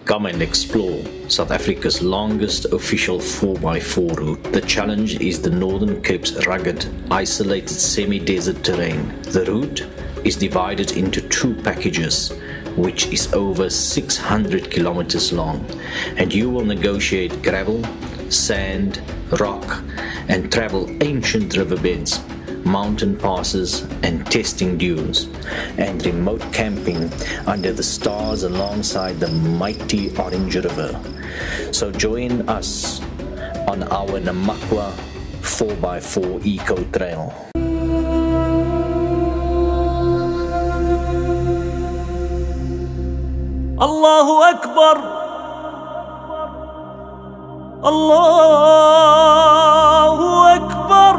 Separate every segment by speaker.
Speaker 1: Come and explore South Africa's longest official 4x4 route. The challenge is the Northern Cape's rugged, isolated semi-desert terrain. The route is divided into 2 packages, which is over 600 kilometers long, and you will negotiate gravel, sand, rock, and travel ancient riverbeds, mountain passes and testing dunes, and remote camping under the stars alongside the mighty Orange River. So join us on our Namakwa 4x4 Eco Trail.
Speaker 2: Allahu Akbar, Allahu Akbar,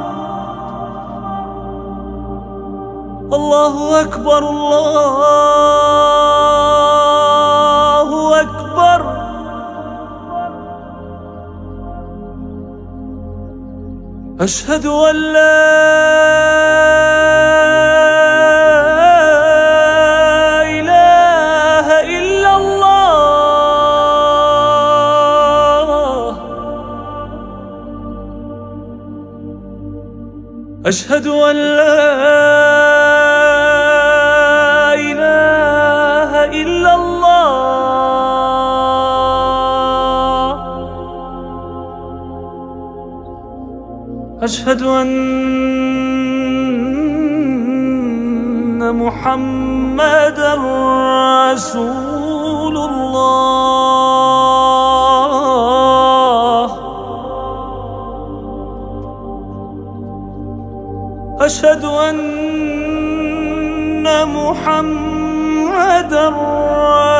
Speaker 2: Allahu Akbar, Allahu Akbar. Ashhadu an la ilaha illa Allah. Ashhadu an la أشهد أن محمدًا رسول الله. أشهد أن محمدًا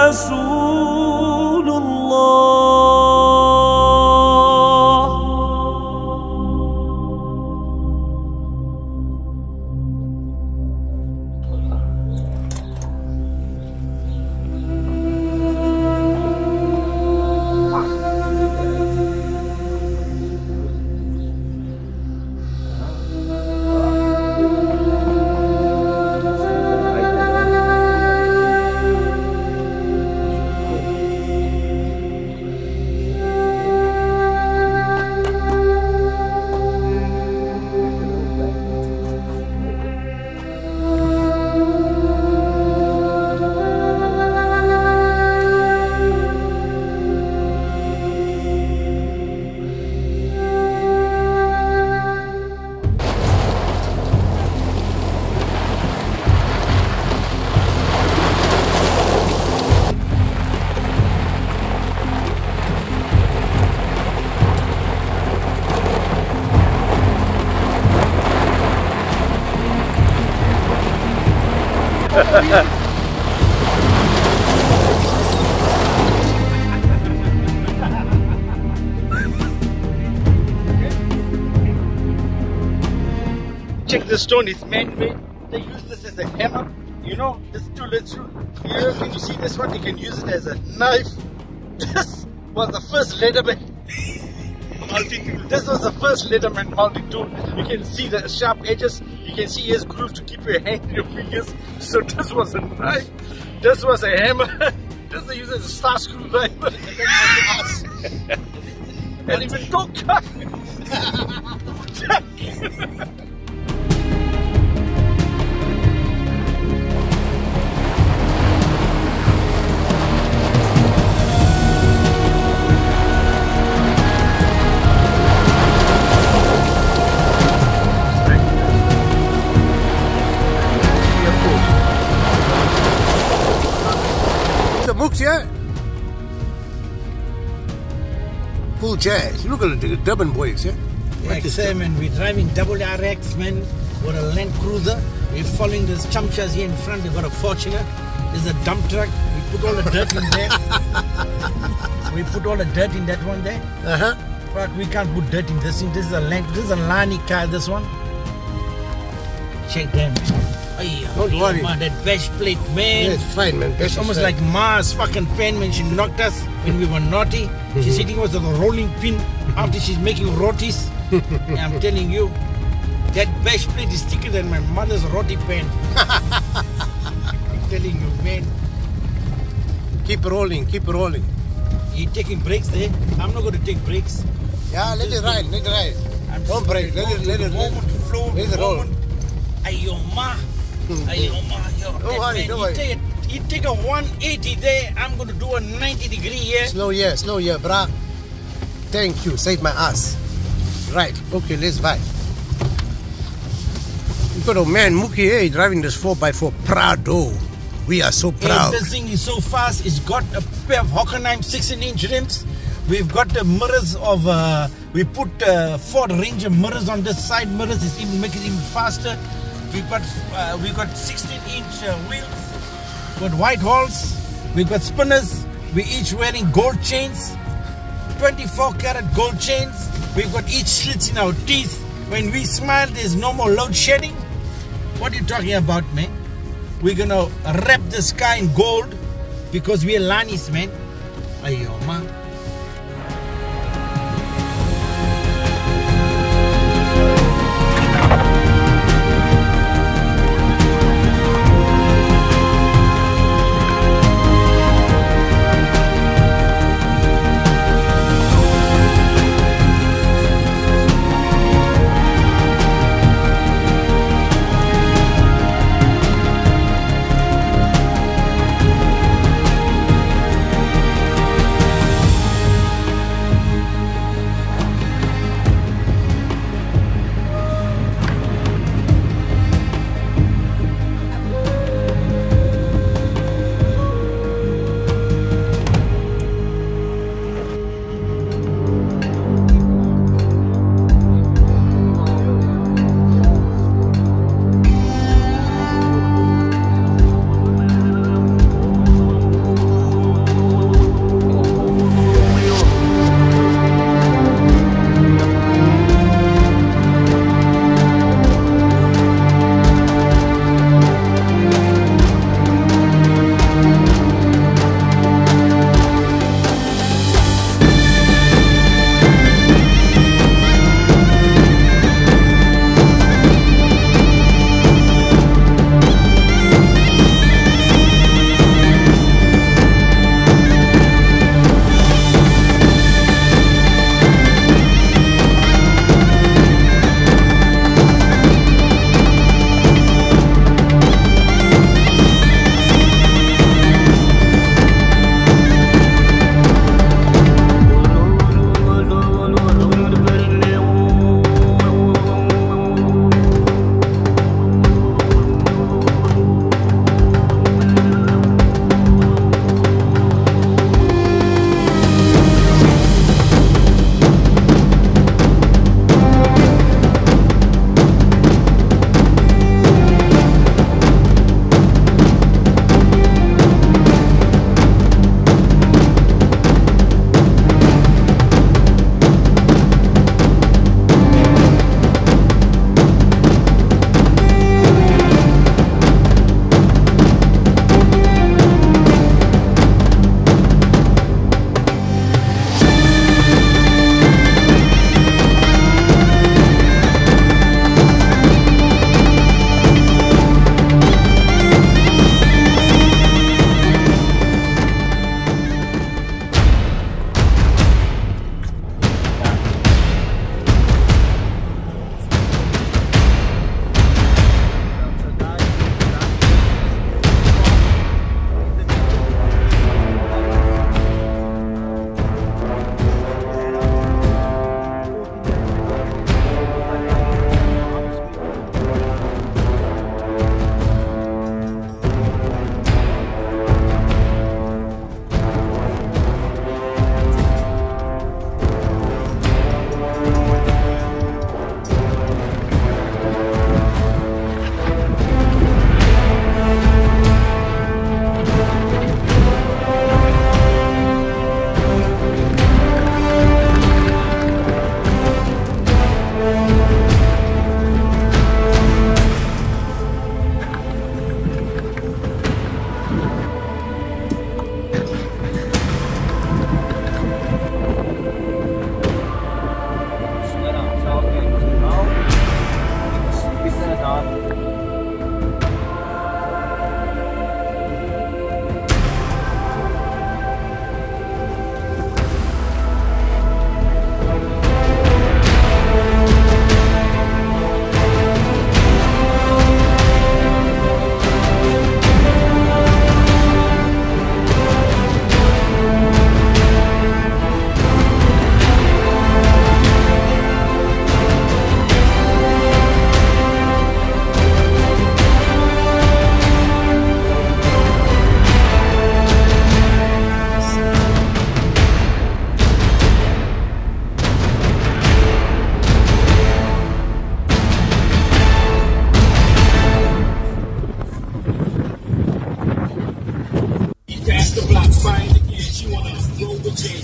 Speaker 2: رسول الله.
Speaker 3: Check the stone, it's man-made. They use this as a hammer. You know, this tool is through. Here, can you see this one? You can use it as a knife. This was the first Leatherman multi-tool. This was the first Leatherman multi-tool. You can see the sharp edges. You can see his groove to keep your hand in your fingers. So this was a knife. This was a hammer. This they use as a star screwdriver. And then us. And even don't cut.
Speaker 4: Mukki, yeah? Full jazz. Look at the Durban boys, yeah?
Speaker 5: Like sir, man, we're driving double RX, man, with a Land Cruiser. We're following those chamchas here in front. They've got a Fortuner. There's a dump truck. We put all the dirt in there. We put all the dirt in that one there. But we can't put dirt in this thing. This is a Land. This is a Lani car, this one. Check them.
Speaker 4: Don't worry.
Speaker 5: Man, that bash plate, man.
Speaker 4: Yeah, it's fine, man.
Speaker 5: It's almost like Mars fucking pen when she knocked us when we were naughty. She's hitting us with a rolling pin after she's making rotis. I'm telling you, that bash plate is thicker than my mother's roti pen. I'm telling you, man.
Speaker 4: Keep rolling, keep rolling.
Speaker 5: He taking breaks there. I'm not going to take breaks.
Speaker 4: Yeah, let it ride, let it ride.
Speaker 5: I'm
Speaker 4: Don't break, let it roll.
Speaker 5: Ayoma. Yo,
Speaker 4: Don't worry, don't worry.
Speaker 5: He take a 180 there. I'm going to do a 90 degree here.
Speaker 4: Slow here, brah. Thank you, save my ass. Right, okay, let's vibe. You got a man, Mukki, hey, driving this 4x4 Prado. We are so proud.
Speaker 5: This thing is so fast. It's got a pair of Hockenheim 16-inch rims. We've got the mirrors of, we put Ford Ranger mirrors on the side mirrors. It's even making it even faster. We've got 16-inch wheels. Got white walls. We've got spinners. We're each wearing gold chains. 24-karat gold chains. We've got each slits in our teeth. When we smile, there's no more load shedding. What are you talking about, man? We're gonna wrap the sky in gold because we're Lanis, man. Ayo, man.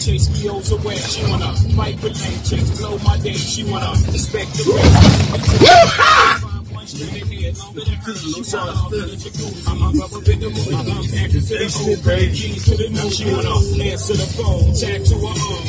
Speaker 6: chase Leos away. She wanna fight with lane chicks, blow my day. She wanna respect the race. I'm a rubber bit of moon. I'm acting to the whole brain. Jeans to the moon. She wanna answer the phone. Tag to her arm.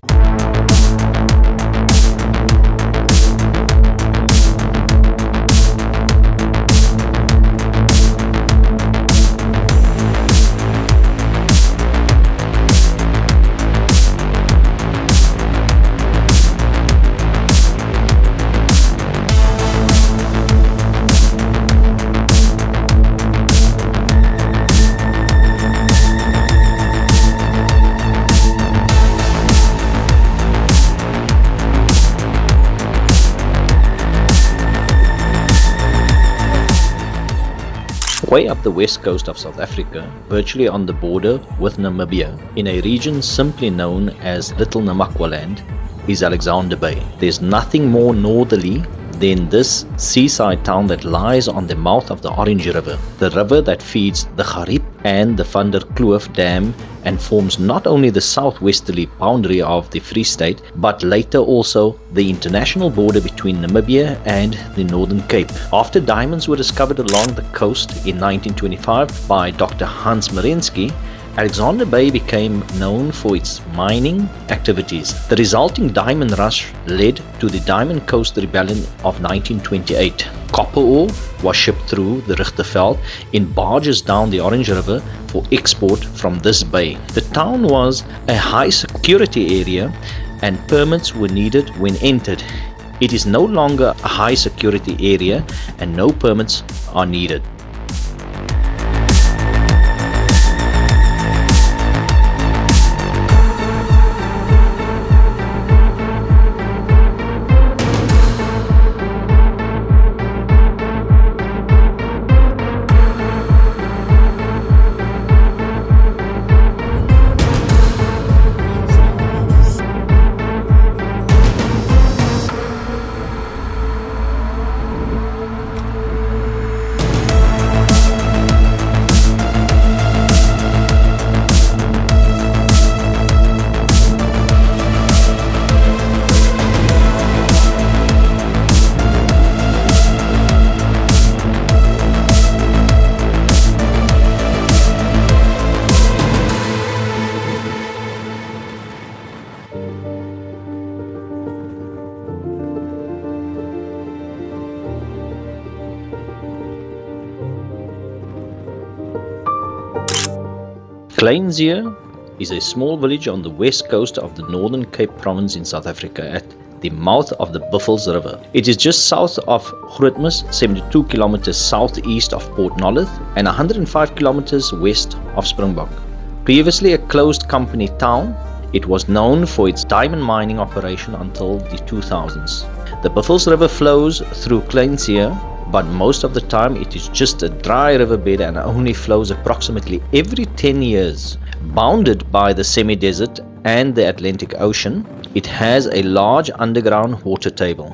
Speaker 1: Way up the west coast of South Africa, virtually on the border with Namibia, in a region simply known as Little Namakwa Land, is Alexander Bay. There's nothing more northerly than this seaside town that lies on the mouth of the Orange River, the river that feeds the Gariep and the Van der Kloof Dam and forms not only the southwesterly boundary of the Free State, but later also the international border between Namibia and the Northern Cape. After diamonds were discovered along the coast in 1925 by Dr. Hans Merensky, Alexander Bay became known for its mining activities. The resulting diamond rush led to the Diamond Coast Rebellion of 1928. Copper ore was shipped through the Richterveld in barges down the Orange River for export from this bay. The town was a high security area and permits were needed when entered. It is no longer a high security area and no permits are needed. Kleinzee is a small village on the west coast of the Northern Cape province in South Africa at the mouth of the Buffels River. It is just south of Grootmis, 72 kilometers southeast of Port Nolloth and 105 kilometers west of Springbok. Previously a closed company town, it was known for its diamond mining operation until the 2000s. The Buffels River flows through Kleinzee, but most of the time it is just a dry riverbed and only flows approximately every 10 years. Bounded by the semi-desert and the Atlantic Ocean, it has a large underground water table.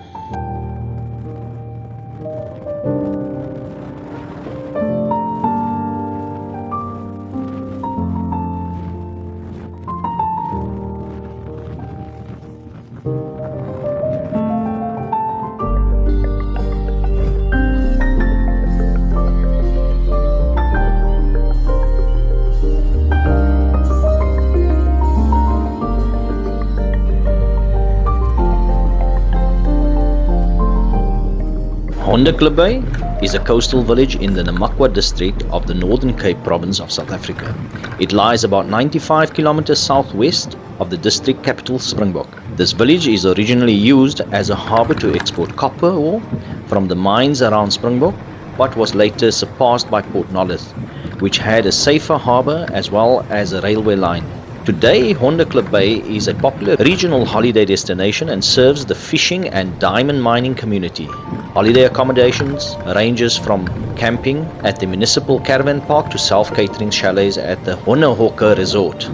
Speaker 1: Hondeklip Bay is a coastal village in the Namakwa district of the Northern Cape province of South Africa. It lies about 95 kilometers southwest of the district capital Springbok. This village is originally used as a harbour to export copper ore from the mines around Springbok, but was later surpassed by Port Nolloth, which had a safer harbour as well as a railway line. Today, Hondeklip Bay is a popular regional holiday destination and serves the fishing and diamond mining community. Holiday accommodations ranges from camping at the municipal caravan park to self-catering chalets at the Hondeklip Resort.